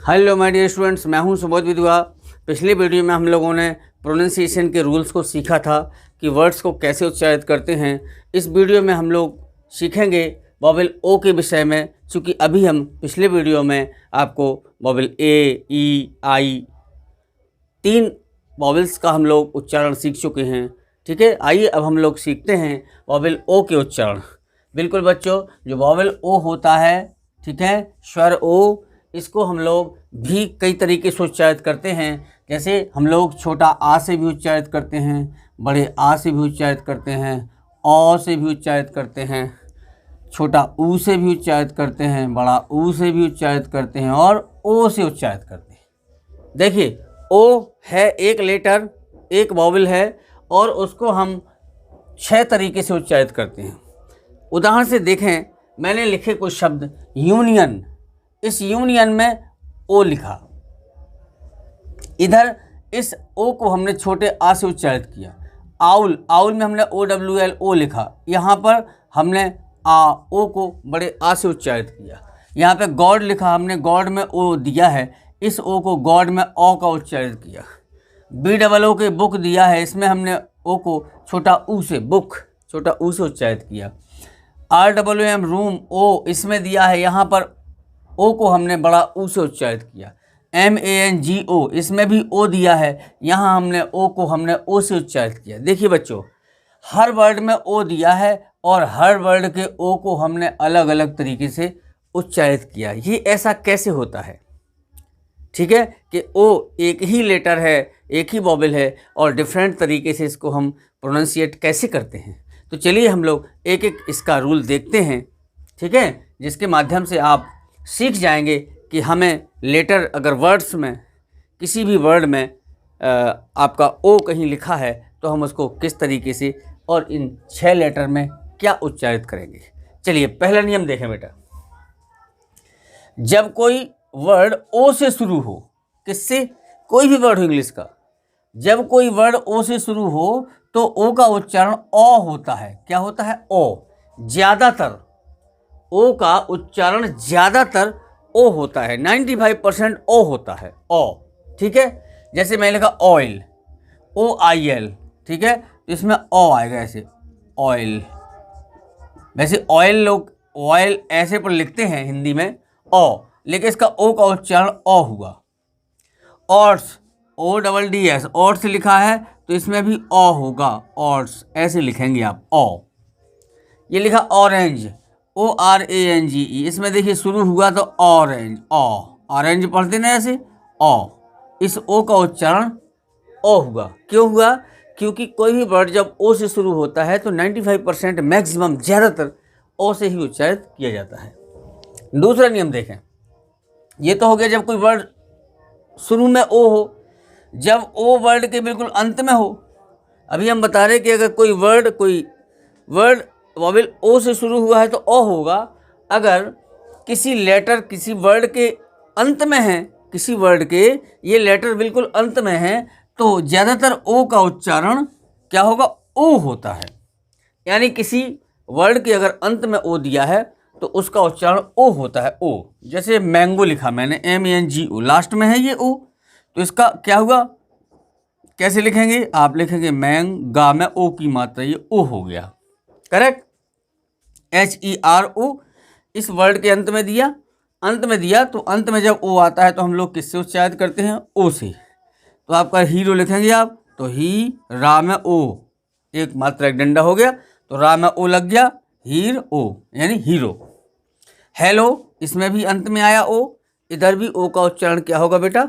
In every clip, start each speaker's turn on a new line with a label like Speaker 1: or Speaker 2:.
Speaker 1: Hello my dear students, मैं हूं सुबोध विधवा। पिछले वीडियो में हम लोगों ने प्रोनाउंसिएशन के रूल्स को सीखा था कि वर्ड्स को कैसे उच्चारित करते हैं। इस वीडियो में हम लोग सीखेंगे वॉवेल ओ के विषय में, क्योंकि अभी हम पिछले वीडियो में आपको वॉवेल ए, ई, आई 3 वॉवेल्स का हम लोग उच्चारण सीख चुके हैं। ठीक है, आइए अब हम लोग सीखते हैं वॉवेल ओ के उच्चारण। बिल्कुल बच्चों, जो वॉवेल ओ होता है, ठीक है, स्वर ओ, इसको हम लोग भी कई तरीके से उच्चारित करते हैं। जैसे हम लोग छोटा आ से भी उच्चारित करते हैं, बड़े आ से भी उच्चारित करते हैं, औ से भी उच्चारित करते हैं, छोटा ऊ से भी उच्चारित करते हैं, बड़ा ऊ से भी उच्चारित करते हैं और ओ से उच्चारित करते हैं। देखिए, ओ है एक लेटर, एक वॉवेल है और उसको हम 6 तरीके से उच्चारित करते हैं। उदाहरण से देखें, मैंने लिखे कुछ शब्द यूनियन, इस यूनियन में ओ लिखा, इधर इस ओ को हमने छोटे आ से उच्चारित किया। आउल, आउल में हमने OWL लिखा, यहाँ पर हमने ओ को बड़े आ से उच्चारित किया। यहाँ पे गॉड लिखा, हमने गॉड में ओ दिया है, इस ओ को गॉड में ओ का उच्चारित किया। BOO के बुक दिया है, इसमें हमने ओ को छोटा ऊ से, बुक छोटा ऊ से उच्चारित किया। RWM रूम, ओ इसमें दिया है, यहाँ पर ओ को हमने बड़ा ऊ से उच्चारित किया। MANGO, इसमें भी ओ दिया है, यहाँ हमने ओ को हमने ओ से उच्चारित किया। देखिए बच्चों, हर वर्ड में ओ दिया है और हर वर्ड के ओ को हमने अलग अलग तरीके से उच्चारित किया। ये ऐसा कैसे होता है? ठीक है, कि ओ एक ही लेटर है, एक ही वॉवेल है और डिफरेंट तरीके से इसको हम प्रोनाउंसिएट कैसे करते हैं। तो चलिए हम लोग एक एक इसका रूल देखते हैं, ठीक है, जिसके माध्यम से आप सीख जाएंगे कि हमें लेटर, अगर वर्ड्स में किसी भी वर्ड में आपका ओ कहीं लिखा है तो हम उसको किस तरीके से और इन 6 लेटर में क्या उच्चारित करेंगे। चलिए पहला नियम देखें बेटा। जब कोई वर्ड ओ से शुरू हो, किससे? कोई भी वर्ड हो इंग्लिश का, जब कोई वर्ड ओ से शुरू हो तो ओ का उच्चारण ओ होता है। क्या होता है? ओ। ज़्यादातर ओ का उच्चारण ज़्यादातर ओ होता है, 95% ओ होता है, ओ। ठीक है, जैसे मैंने लिखा ऑयल, OIL, ठीक है, तो इसमें ओ आएगा ऐसे, ऑयल। वैसे ऑयल लोग ऑयल ऐसे पर लिखते हैं हिंदी में ओ, लेकिन इसका ओ का उच्चारण ओ हुआ। ऑर्ड्स, ODDS, ऑर्ड्स लिखा है तो इसमें भी ओ होगा, ऑर्ड्स ऐसे लिखेंगे आप, ओ। ये लिखा ऑरेंज, ORANGE, इसमें देखिए शुरू हुआ तो ऑरेंज, ऑरेंज पढ़ते ना ऐसे, ओ। इस ओ का उच्चारण ओ हुआ। क्यों हुआ? क्योंकि कोई भी वर्ड जब ओ से शुरू होता है तो 95% मैक्सिमम, ज़्यादातर ओ से ही उच्चारित किया जाता है। दूसरा नियम देखें, ये तो हो गया जब कोई वर्ड शुरू में ओ हो। जब ओ वर्ड के बिल्कुल अंत में हो, अभी हम बता रहे कि अगर कोई वर्ड वॉवेल ओ से शुरू हुआ है तो ओ होगा। अगर किसी लेटर किसी वर्ड के अंत में है, किसी वर्ड के ये लेटर बिल्कुल अंत में है, तो ज़्यादातर ओ का उच्चारण क्या होगा? ओ होता है। यानी किसी वर्ड के अगर अंत में ओ दिया है तो उसका उच्चारण ओ होता है, ओ। जैसे मैंगो लिखा मैंने, MANGO, लास्ट में है ये ओ, तो इसका क्या हुआ? कैसे लिखेंगे? आप लिखेंगे मैंगा में ओ की मात्रा, ये ओ हो गया, करेक्ट। HERO इस वर्ड के अंत में दिया, तो अंत में जब ओ आता है तो हम लोग किससे उच्चारित करते हैं? ओ से। तो आपका हीरो लिखेंगे आप, तो ही रा में ओ, एक मात्रा एक डंडा हो गया, तो रा में ओ लग गया, हीर ओ यानी हीरो। हेलो, इसमें भी अंत में आया ओ, इधर भी ओ का उच्चारण क्या होगा बेटा?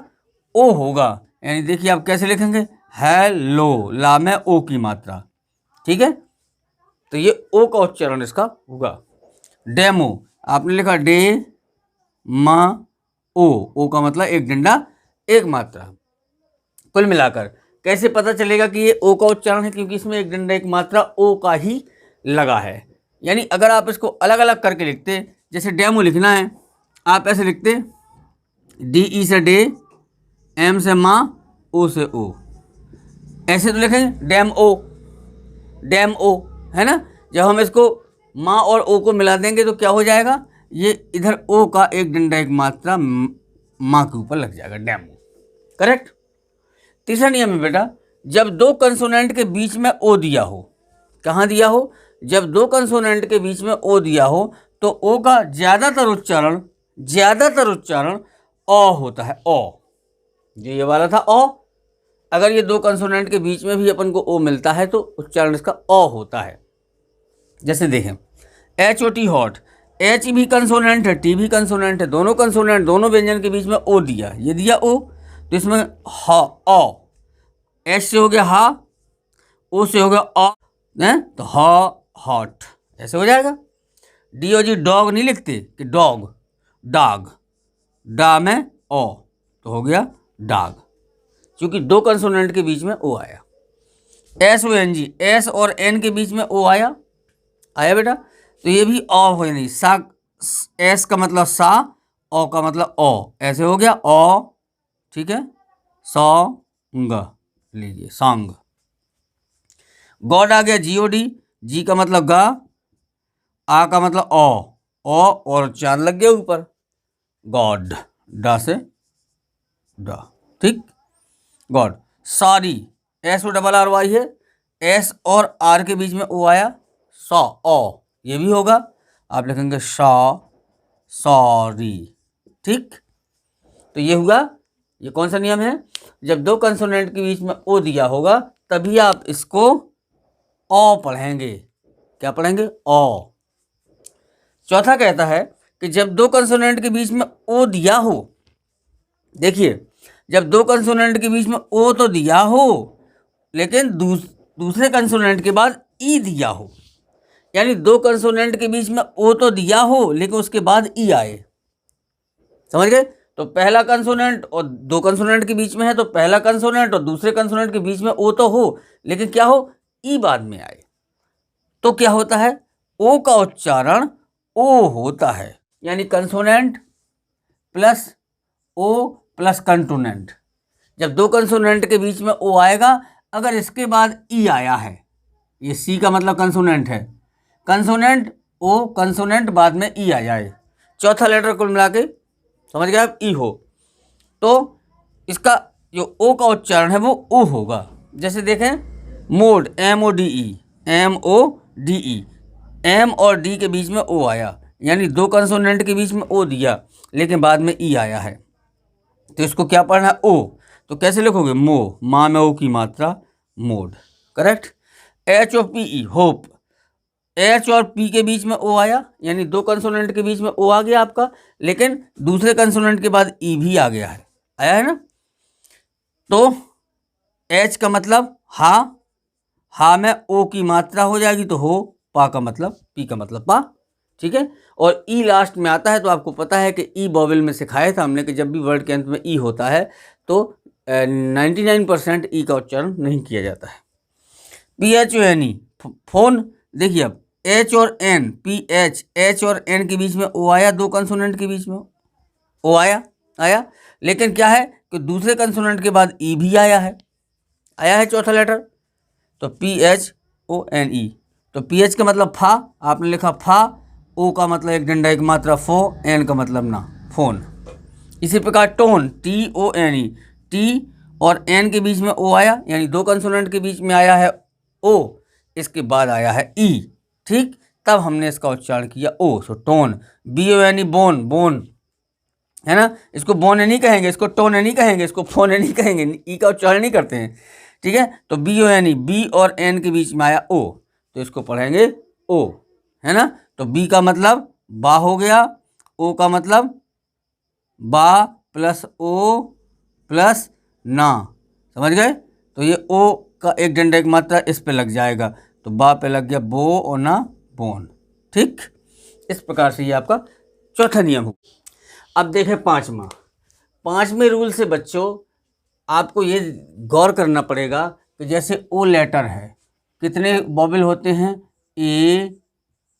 Speaker 1: ओ होगा। यानी देखिए आप कैसे लिखेंगे, हेलो, ला में ओ की मात्रा, ठीक है, तो ये ओ का उच्चारण इसका होगा। डेमो, आपने लिखा डे मा ओ का मतलब एक डंडा एक मात्रा। कुल मिलाकर कैसे पता चलेगा कि ये ओ का उच्चारण है? क्योंकि इसमें एक डंडा एक मात्रा ओ का ही लगा है। यानी अगर आप इसको अलग अलग करके लिखते, जैसे डेमो लिखना है, आप ऐसे लिखते, DE से डे, M से माँ, ओ से ओ, ऐसे तो लिखेंगे डैम ओ, है ना। जब हम इसको माँ और ओ को मिला देंगे तो क्या हो जाएगा? ये इधर ओ का एक डंडा एक मात्रा माँ के ऊपर लग जाएगा, डेमो। करेक्ट। तीसरा नियम है बेटा, जब दो कंसोनेंट के बीच में ओ दिया हो, कहाँ दिया हो, जब दो कंसोनेंट के बीच में ओ दिया हो तो ओ का ज्यादातर उच्चारण अ होता है, अ। जो ये वाला था अ, अगर ये दो कंसोनेंट के बीच में भी अपन को ओ मिलता है तो उच्चारण इसका अ होता है। जैसे देखें HOT हॉट, H भी कंसोनेंट है, T भी कंसोनेंट है, दोनों कंसोनेंट, दोनों व्यंजन के बीच में ओ दिया, ये दिया ओ, तो इसमें हा अ, H से हो गया हा, ओ से हो गया अ, तो हा हॉट, ऐसे हो जाएगा। DOG डॉग नहीं लिखते कि डॉग, डॉग, डा में ओ, तो हो गया डॉग, क्योंकि दो कंसोनेंट के बीच में ओ आया। SONG, एस और एन के बीच में ओ आया बेटा, तो ये भी अ हो नहीं, सा, एस का मतलब सा, ओ का मतलब ओ, ऐसे हो गया ओ, ठीक है, सॉन्ग लीजिए, सॉन्ग। गॉड आ गया GOD, जी का मतलब गा, आ का मतलब ओ और चांद लग गया ऊपर, गॉड, डा से डा, ठीक, गॉड। सॉरी, SORRY है, एस और आर के बीच में ओ आया, सॉ, ओ, ये भी होगा, आप लिखेंगे सॉरी, ठीक। तो ये हुआ, ये कौन सा नियम है, जब दो कंसोनेंट के बीच में ओ दिया होगा तभी आप इसको ओ पढ़ेंगे, क्या पढ़ेंगे, ओ। चौथा कहता है कि जब दो कंसोनेंट के बीच में ओ दिया हो, देखिए जब दो कंसोनेंट के बीच में ओ तो दिया हो लेकिन दूसरे कंसोनेंट के बाद ई दिया हो, यानी दो कंसोनेंट के बीच में ओ तो दिया हो लेकिन उसके बाद ई आए, समझ गए। तो पहला कंसोनेंट और दो कंसोनेंट के बीच में है तो पहला कंसोनेंट और दूसरे कंसोनेंट के बीच में ओ तो हो लेकिन क्या हो, ई बाद में आए, तो क्या होता है, ओ का उच्चारण ओ होता है, यानी कंसोनेंट प्लस ओ प्लस कंटोनेंट। जब दो कंसोनेंट के बीच में ओ आएगा, अगर इसके बाद ई आया है, ये सी का मतलब कंसोनेंट है, कंसोनेंट ओ, कंसोनेंट बाद में ई आ जाए, चौथा लेटर कुल मिला के समझ गए आप, ई हो, तो इसका जो ओ का उच्चारण है वो ओ होगा। जैसे देखें मोड, MODE, MODE, एम और डी के बीच में ओ आया, यानी दो कंसोनेंट के बीच में ओ दिया लेकिन बाद में ई आया है, तो इसको क्या पढ़ना है, ओ, तो कैसे लिखोगे, मो, माँ में ओ की मात्रा, mode, correct. HOPE hope, H और पी के बीच में ओ आया, यानी दो कंसोनेंट के बीच में ओ आ गया आपका, लेकिन दूसरे कंसोनेंट के बाद ई भी आ गया है, आया है ना। तो एच का मतलब हा में ओ की मात्रा हो जाएगी तो हो, पा का मतलब, पी का मतलब पा, ठीक है। और ई लास्ट में आता है, तो आपको पता है कि ई वॉवेल में सिखाया था हमने कि जब भी वर्ड के अंत में ई होता है तो 99% ई का उच्चारण नहीं किया जाता है। PHONE फोन, देखिए अब एच और एन, PH, एच और एन के बीच में ओ आया, दो कंसोनेंट के बीच में ओ आया, लेकिन क्या है कि दूसरे कंसोनेंट के बाद ई भी आया है चौथा लेटर, तो PHONE, तो PH का मतलब फा, आपने लिखा फा, ओ का मतलब एक डंडा एक मात्रा फो, एन का मतलब ना, फोन। इसी प्रकार टोन, TONE, टी और एन के बीच में ओ आया, यानी दो कंसोनेंट के बीच में आया है ओ, इसके बाद आया है ई, ठीक, तब हमने इसका उच्चारण किया ओ, सो टोन। BONE बोन, बोन है ना, इसको बोन नहीं कहेंगे, इसको टोन नहीं कहेंगे, इसको फोन नहीं कहेंगे, ई का उच्चारण नहीं करते हैं, ठीक है। तो BONE, बी और एन के बीच में आया ओ, तो इसको पढ़ेंगे ओ, है ना। तो बी का मतलब बा हो गया, ओ का मतलब बा प्लस ओ प्लस ना, समझ गए। तो ये ओ का एक डंडा एक मात्रा इस पे लग जाएगा, तो बा पे लग गया बो और ना बोन, ठीक। इस प्रकार से ये आपका चौथा नियम हो। अब देखें पांचवें रूल से बच्चों आपको ये गौर करना पड़ेगा कि जैसे ओ लेटर है, कितने वॉवेल होते हैं, A,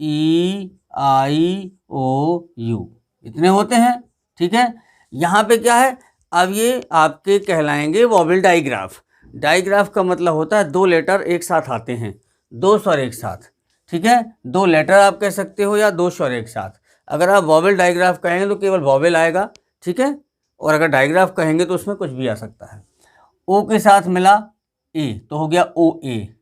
Speaker 1: E, I, O, U, इतने होते हैं, ठीक है। यहाँ पे क्या है, अब ये आपके कहलाएंगे वॉवेल डाइग्राफ। डाइग्राफ का मतलब होता है दो लेटर एक साथ आते हैं, दो स्वर एक साथ, ठीक है, दो लेटर आप कह सकते हो या दो स्वर एक साथ। अगर आप वॉवेल डाइग्राफ कहेंगे तो केवल वॉवेल आएगा, ठीक है, और अगर डायग्राफ कहेंगे तो उसमें कुछ भी आ सकता है। ओ के साथ मिला ए तो हो गया ओ ए,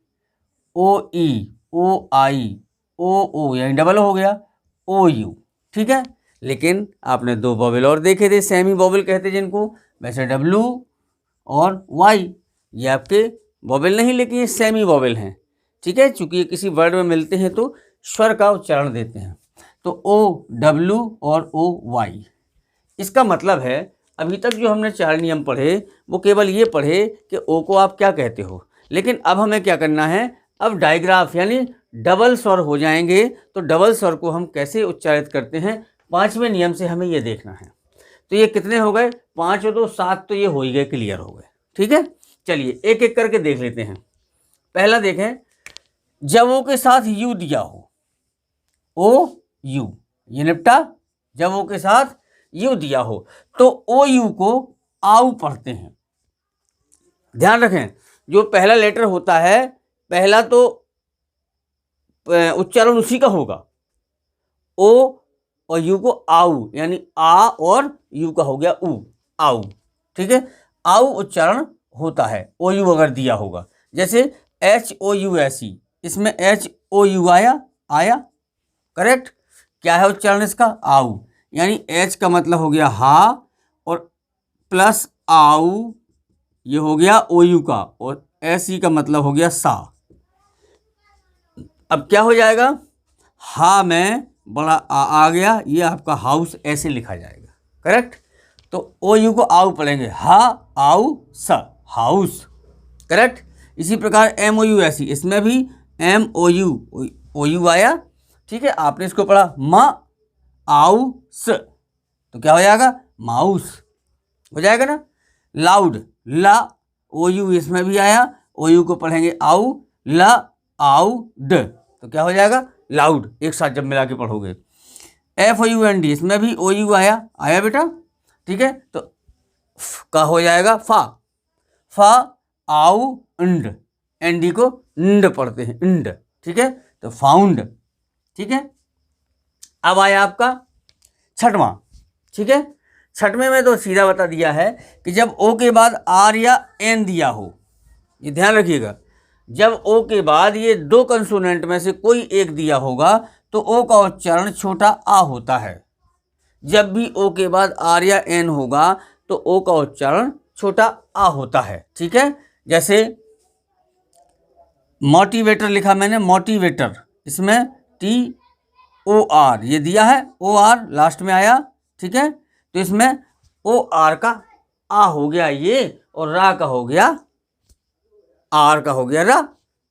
Speaker 1: ओ ई, ओ आई, ओ यानी डबल हो गया ओ यू। ठीक है, लेकिन आपने दो वॉवेल और देखे थे सेमी वॉवेल कहते जिनको, वैसे डब्लू और वाई ये आपके वॉवेल नहीं लेकिन ये सेमी वॉवेल हैं। ठीक है, चूंकि ये किसी वर्ड में मिलते हैं तो स्वर का उच्चारण देते हैं। तो ओ डब्लू और ओ वाई, इसका मतलब है अभी तक जो हमने 4 नियम पढ़े वो केवल ये पढ़े कि ओ को आप क्या कहते हो, लेकिन अब हमें क्या करना है, अब डायग्राफ यानी डबल स्वर हो जाएंगे। तो डबल स्वर को हम कैसे उच्चारित करते हैं 5वें नियम से हमें ये देखना है। तो ये कितने हो गए, 5 और 2 7, तो ये हो ही गए, क्लियर हो गए। ठीक है, चलिए एक एक करके देख लेते हैं। पहला देखें, जब ओ के साथ यू दिया हो, ओ यू, ये निपटा। जब ओ के साथ यू दिया हो तो ओ यू को आउ पढ़ते हैं। ध्यान रखें, जो पहला लेटर होता है पहला तो उच्चारण उसी का होगा, ओ और यू को आउ, यानी आ और यू का हो गया उ, आउ। ठीक है, आउ उच्चारण होता है ओ यू अगर दिया होगा। जैसे HOUSE, इसमें HOU आया करेक्ट। क्या है उच्चारण इसका, आउ, यानी H का मतलब हो गया हा और प्लस आउ ये हो गया OU का, और SE का मतलब हो गया सा। अब क्या हो जाएगा, हा में बड़ा आ गया, ये आपका हाउस ऐसे लिखा जाएगा करेक्ट। तो OU को आउ पढ़ेंगे, हा आउ स, हाउस करेक्ट। इसी प्रकार MOUSE, इसमें भी MOU आया। ठीक है, आपने इसको पढ़ा मा आउ स, तो क्या हो जाएगा, माउस हो जाएगा ना। लाउड, ला OU इसमें भी आया, OU को पढ़ेंगे आउ, ला आउ ड, तो क्या हो जाएगा, लाउड। एक साथ जब मिला के पढ़ोगे। FOUND, इसमें भी OU आया बेटा। ठीक है, तो का हो जाएगा फा, फा आउ इंड, एनडी को इंड पढ़ते हैं, इंड। ठीक है, तो फाउंड। ठीक है, अब आया आपका छठवां। ठीक है, छठवें में तो सीधा बता दिया है कि जब ओ के बाद आर या एन दिया हो, ये ध्यान रखिएगा, जब ओ के बाद ये दो कंसोनेंट में से कोई एक दिया होगा तो ओ का उच्चारण छोटा आ होता है। जब भी ओ के बाद आर या एन होगा तो ओ का उच्चारण छोटा आ होता है। ठीक है, जैसे मोटिवेटर लिखा मैंने, मोटिवेटर, इसमें TOR ये दिया है, OR लास्ट में आया। ठीक है, तो इसमें OR का आ हो गया ये, और रा का हो गया आर का हो गया रा,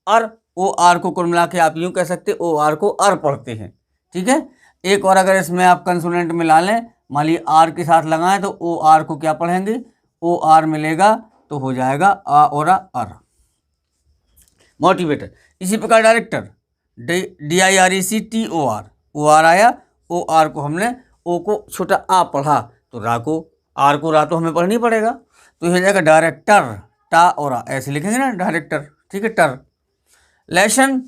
Speaker 1: और OR को कुल मिला के आप यूँ कह सकते OR को अर पढ़ते हैं। ठीक है, एक और अगर इसमें आप कंसोनेंट मिला लें, मान लीजिए आर के साथ लगाएं तो OR को क्या पढ़ेंगे, OR मिलेगा तो हो जाएगा आ और अर, मोटिवेटर। इसी प्रकार डायरेक्टर, DIRECTOR, OR आया, OR को हमने ओ को छोटा आ पढ़ा तो रा को, आर को रा तो हमें पढ़नी पड़ेगा, तो हो जाएगा डायरेक्टर, टा और आ ऐसे लिखेंगे ना डायरेक्टर। ठीक है, टर। लेसन,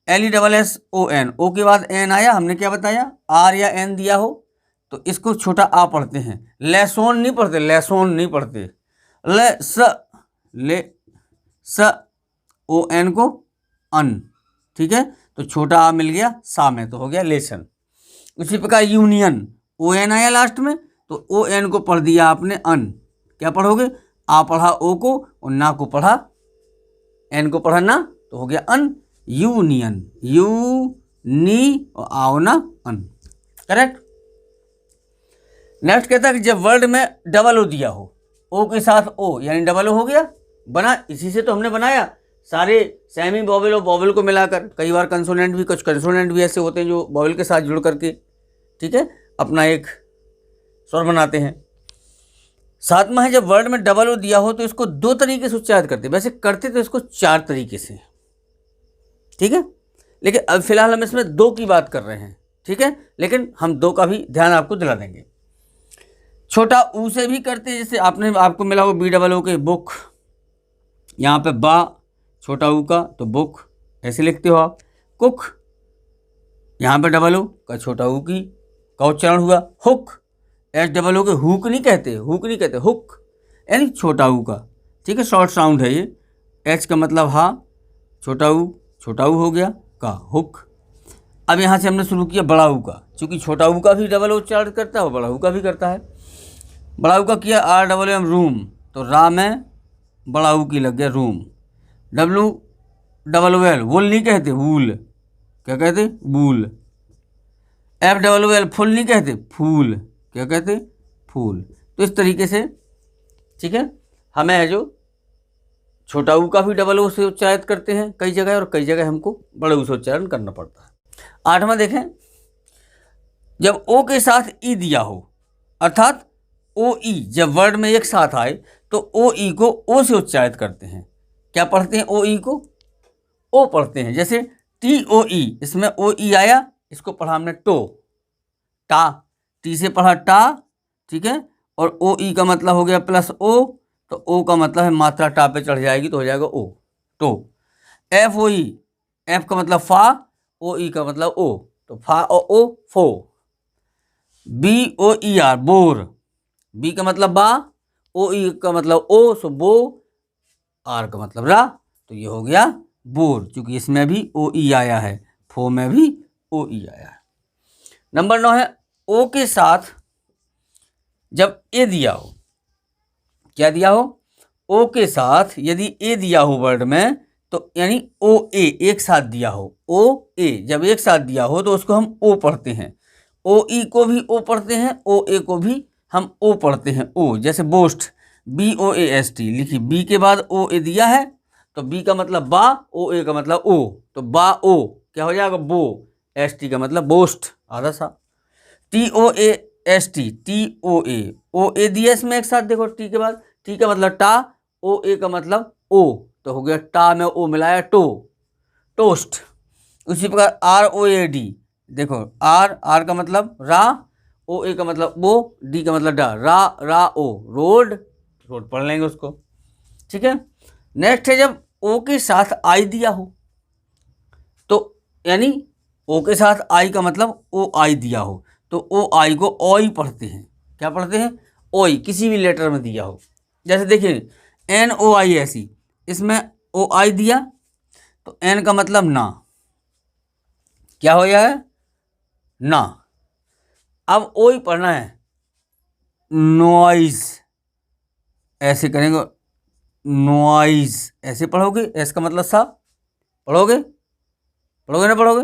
Speaker 1: LESSON, ओ के बाद एन आया, हमने क्या बताया, आर या एन दिया हो तो इसको छोटा आ पढ़ते हैं, लेसोन नहीं पढ़ते, लेसोन नहीं पढ़ते, ले स ओ एन को अन। ठीक है, तो छोटा आ मिल गया सा में, तो हो गया लेसन। उसी प्रकार यूनियन, ON आया लास्ट में तो ON को पढ़ दिया आपने अन, क्या पढ़ोगे, आ पढ़ा ओ को और ना को पढ़ा, एन को पढ़ा ना, तो हो गया अन, यूनियन, यू नी और आओ ना अन, करेक्ट। नेक्स्ट कहता है कि जब वर्ड में डबल ओ दिया हो, ओ के साथ ओ यानी डबल ओ हो गया, बना इसी से तो हमने बनाया सारे सेमी वॉवेल और वॉवेल को मिलाकर। कई बार कंसोनेंट भी, कुछ कंसोनेंट भी ऐसे होते हैं जो वॉवेल के साथ जुड़ करके, ठीक है, अपना एक स्वर बनाते हैं। सातवां है, जब वर्ड में डबल ओ दिया हो तो इसको दो तरीके से उच्चारित करते हैं, वैसे करते तो इसको 4 तरीके से। ठीक है, लेकिन अब फिलहाल हम इसमें 2 की बात कर रहे हैं। ठीक है, लेकिन हम 2 का भी ध्यान आपको दिला देंगे। छोटा ऊ से भी करते हैं, जैसे आपको मिला हो BOO के बुक, यहाँ पे बा छोटा ऊ का तो बुक ऐसे लिखते हो आप। कुक, यहाँ पे डबल ओ का छोटा ऊ की का उच्चारण हुआ हुक, एच डबल ओ के हुक नहीं कहते, हुक नहीं कहते, हुक यानी छोटा ऊ का, ठीक है, शॉर्ट साउंड है ये। एच का मतलब हा, छोटा ऊ हो गया का, हुक। अब यहाँ से हमने शुरू किया बड़ा ऊ का, चूँकि छोटा ऊ का भी डबल ओ उच्चारण करता है और बड़ा ऊ का भी करता है। बड़ा ऊ का किया आर डबल एम रूम, तो रा में बड़ा ऊ की लग गया room. W double O L wool नहीं कहते, वूल, क्या कहते, wool. F double O L full नहीं कहते, फूल, क्या कहते, फूल। तो इस तरीके से, ठीक है, हमें है जो छोटा ऊ का भी डबल ओ से उच्चारित करते हैं कई जगह, और कई जगह हमको बड़े ऊ से उच्चारण करना पड़ता है। 8वां देखें, जब ओ के साथ ई दिया हो, अर्थात ओ ई जब वर्ड में एक साथ आए तो ओ ई को ओ से उच्चारित करते हैं। क्या पढ़ते हैं, ओ ई को ओ पढ़ते हैं। जैसे टी ओ ई, इसमें ओ ई आया, इसको पढ़ा हमने टो, टा, टी से पढ़ा टा, ठीक है, और ओ ई का मतलब हो गया प्लस ओ, तो ओ का मतलब है मात्रा टा पे चढ़ जाएगी तो हो जाएगा O, to. F O E, F का मतलब फा, ओ ई का मतलब ओ, तो फा और ओ, फो। B O E R, bore, B का मतलब बा, ओ ई का मतलब ओ, सो बो, आर का मतलब रा, तो ये हो गया बोर, क्योंकि इसमें भी ओ ई आया है, फो में भी ओ ई आया है। नंबर 9 है, ओ के साथ जब ए दिया हो, क्या दिया हो, ओ के साथ यदि ए दिया हो वर्ड में, तो यानी ओ ए एक साथ दिया हो, ओ ए जब एक साथ दिया हो तो उसको हम ओ पढ़ते हैं। ओ ई को भी ओ पढ़ते हैं, ओ ए को भी हम ओ पढ़ते हैं, ओ। जैसे boast, B O A S T लिखी, बी के बाद ओ ए दिया है तो बी का मतलब बा, ओ ए का मतलब ओ, तो बा ओ क्या हो जाएगा, बो, एस टी का मतलब बोस्ट, आधा सा। T O A S T, T O A दिया इसमें एक साथ, देखो टी के बाद, टी का मतलब टा, ओ ए का मतलब ओ, तो हो गया टा में ओ मिलाया टो, टोस्ट। उसी प्रकार आर ओ ए डी, देखो आर का मतलब रा, ओ ए का मतलब वो, डी का मतलब डा, रा ओ, रोड, रोड पढ़ लेंगे उसको, ठीक है। नेक्स्ट है, जब ओ के साथ आई दिया हो, तो यानी ओ के साथ आई का मतलब ओ आई दिया हो, तो ओ आई को ओ ही पढ़ते हैं। क्या पढ़ते हैं, ओ ही, किसी भी लेटर में दिया हो। जैसे देखिए N O I S E, इसमें ओ आई दिया तो एन का मतलब ना, क्या हो गया है, ना। अब ओ ही पढ़ना है, नॉइज, ऐसे करेंगे, नॉइज ऐसे पढ़ोगे, एस का मतलब सा, पढ़ोगे ना पढ़ोगे,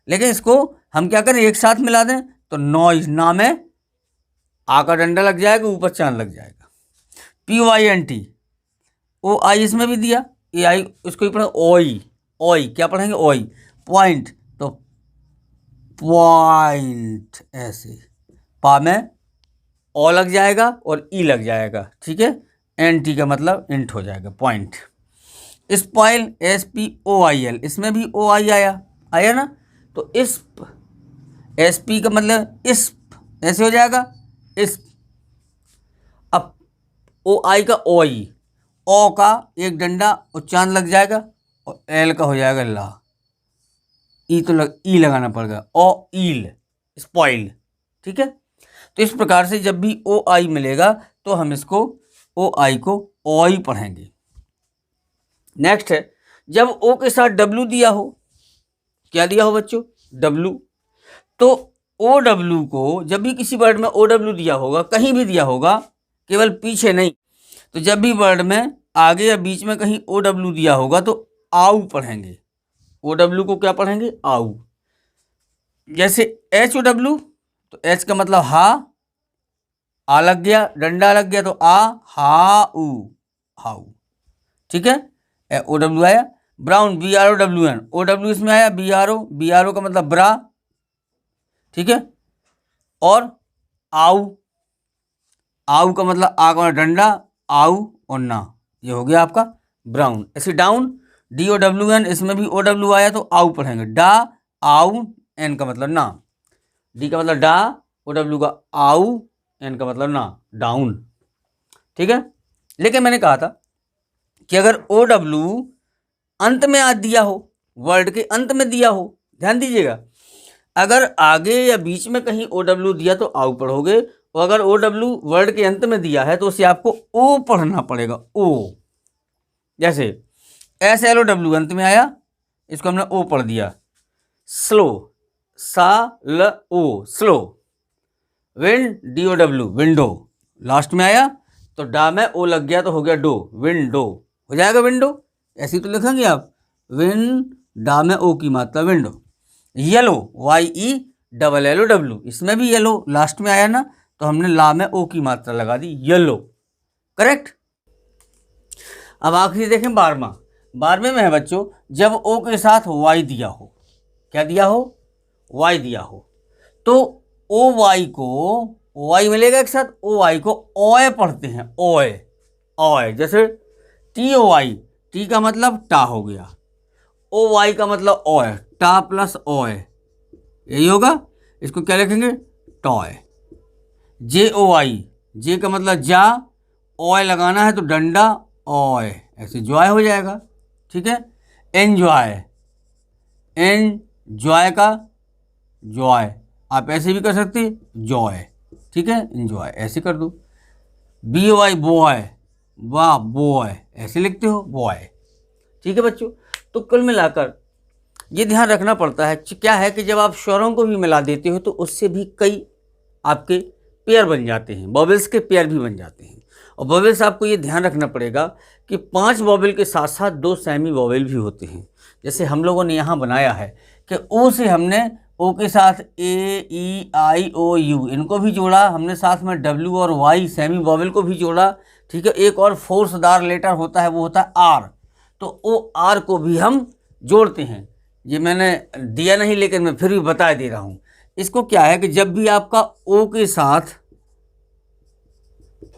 Speaker 1: लेकिन इसको हम क्या करें, एक साथ मिला दें तो नॉइज, ना में आ का डंडा लग जाएगा, ऊपर चांद लग जाएगा। P O I N T, O I इसमें भी दिया, ए आई, इसको ही पढ़ेंगे ओई, ओई क्या पढ़ेंगे, ओई। पॉइंट, तो पॉइंट, ऐसे पा में ओ लग जाएगा और ई लग जाएगा, ठीक है, एन टी का मतलब इंट हो जाएगा, point. Spoil, S P O I L, इसमें भी ओ आई आया ना, तो इस्प, एस पी का मतलब इस्प, ऐसे हो जाएगा इस्प। अब ओ आई का ओ आई, ओ का एक डंडा और चांद लग जाएगा, और एल का हो जाएगा ला, ई तो ई लगाना पड़ेगा, ओ ईल, स्पॉइल, ठीक है। तो इस प्रकार से जब भी ओ आई मिलेगा तो हम इसको ओ आई को ओ आई पढ़ेंगे। नेक्स्ट है, जब ओ के साथ डब्ल्यू दिया हो, क्या दिया हो बच्चों, डब्ल्यू, तो ओ डब्ल्यू को जब भी किसी वर्ड में ओ डब्ल्यू दिया होगा, कहीं भी दिया होगा, केवल पीछे नहीं, तो जब भी वर्ड में आगे या बीच में कहीं ओ डब्ल्यू दिया होगा तो आऊ पढ़ेंगे। ओ डब्ल्यू को क्या पढ़ेंगे, आऊ। जैसे एच ओ डब्ल्यू, तो एच का मतलब हा, आ लग गया, डंडा लग गया तो आ, हा ऊ, हाउ, ठीक है। ओ डब्ल्यू आया। Brown, B R O W N, O W इसमें आया, बी आर ओ का मतलब ब्रा, ठीक है। और आऊ, आऊ का मतलब आ का डंडा, आऊ और ना, ये हो गया आपका ब्राउन। ऐसे down, D O W N, इसमें भी ओ डब्ल्यू आया तो आऊ पढ़ेंगे, डा, आऊ, एन का मतलब ना, डी का मतलब डा, ओ डब्ल्यू का आऊ, एन का मतलब ना, डाउन, ठीक है। लेकिन मैंने कहा था कि अगर ओ डब्ल्यू अंत में आज दिया हो, वर्ड के अंत में दिया हो, ध्यान दीजिएगा, अगर आगे या बीच में कहीं ओ डब्ल्यू दिया तो आऊ पढ़ोगे, और अगर OW वर्ड के अंत में दिया है तो उसे आपको ओ पढ़ना पड़ेगा, ओ। जैसे SLOW अंत में आया, इसको हमने ओ पढ़ दिया। Slow, SALO, slow. Wind, DOW, window, last में आया तो डा में ओ लग गया तो हो गया डो, विंडो हो जाएगा, विंडो। ऐसे तो लिखेंगे आप, विन, डा में ओ की मात्रा, विंडो। येलो, YELLOW, इसमें भी येलो लास्ट में आया ना, तो हमने ला में ओ की मात्रा लगा दी, येलो, करेक्ट। अब आखिरी देखें 12वें में है बच्चों, जब ओ के साथ वाई दिया हो, क्या दिया हो, वाई दिया हो, तो ओ वाई को, वाई मिलेगा एक साथ, ओ वाई को ओए पढ़ते हैं, ओए, ओए। जैसे TOI, टी का मतलब टा हो गया, ओ वाई का मतलब ओए, टा प्लस ओए, यही होगा। इसको क्या लिखेंगे, टॉय। JOI, जे का मतलब जा, ओए लगाना है तो डंडा, ओए, ऐसे जॉय हो जाएगा, ठीक है। एन्जॉय, एन्जॉय का जॉय, आप ऐसे भी कर सकते हैं, जॉय, ठीक है, एन्जॉय ऐसे कर दो। BOY, बॉय, वाह बॉय, ऐसे लिखते हो, बॉय, ठीक है बच्चों। तो कुल मिलाकर ये ध्यान रखना पड़ता है, क्या है कि जब आप स्वरों को भी मिला देते हो तो उससे भी कई आपके पेयर बन जाते हैं, वॉवेल्स के पेयर भी बन जाते हैं। और वॉवेल्स आपको ये ध्यान रखना पड़ेगा कि 5 वॉवेल के साथ साथ 2 सेमी वॉवेल भी होते हैं। जैसे हम लोगों ने यहाँ बनाया है कि ओ से हमने ओ के साथ AEIOU इनको भी जोड़ा, हमने साथ में W और Y सेमी वॉवेल को भी जोड़ा, ठीक है। एक और फोर्सदार लेटर होता है, वो होता है R, तो OR को भी हम जोड़ते हैं। ये मैंने दिया नहीं लेकिन मैं फिर भी बता दे रहा हूँ। इसको क्या है कि जब भी आपका ओ के साथ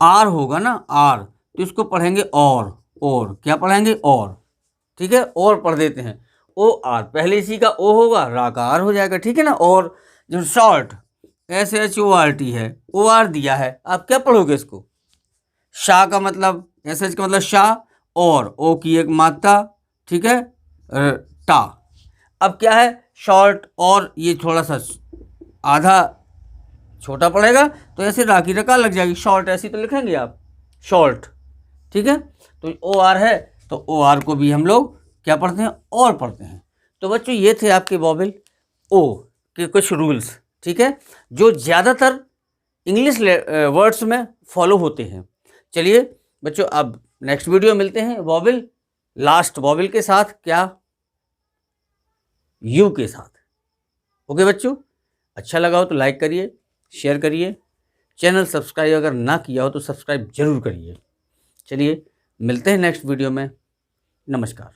Speaker 1: आर होगा ना, आर, तो इसको पढ़ेंगे और क्या पढ़ेंगे, और, ठीक है, और पढ़ देते हैं, ओ आर, पहले इसी का ओ होगा, रा का आर हो जाएगा, ठीक है ना। और जो शॉर्ट SHORT है, OR दिया है, आप क्या पढ़ोगे इसको, शाह का मतलब, SH का मतलब शाह, और ओ की एक मात्रा, ठीक है, टा। अब क्या है, शॉर्ट, और ये थोड़ा सा आधा छोटा पड़ेगा तो ऐसे रा की रका लग जाएगी, शॉर्ट, ऐसी तो लिखेंगे आप, शॉर्ट, ठीक है। तो OR है तो OR को भी हम लोग क्या पढ़ते हैं, और पढ़ते हैं। तो बच्चों ये थे आपके वॉवेल ओ के कुछ रूल्स, ठीक है, जो ज़्यादातर इंग्लिश वर्ड्स में फॉलो होते हैं। चलिए बच्चों, अब नेक्स्ट वीडियो मिलते हैं वॉवेल, लास्ट वॉवेल के साथ, क्या, यू के साथ। ओके बच्चों, अच्छा लगा हो तो लाइक करिए, शेयर करिए, चैनल सब्सक्राइब अगर ना किया हो तो सब्सक्राइब जरूर करिए। चलिए मिलते हैं नेक्स्ट वीडियो में, नमस्कार।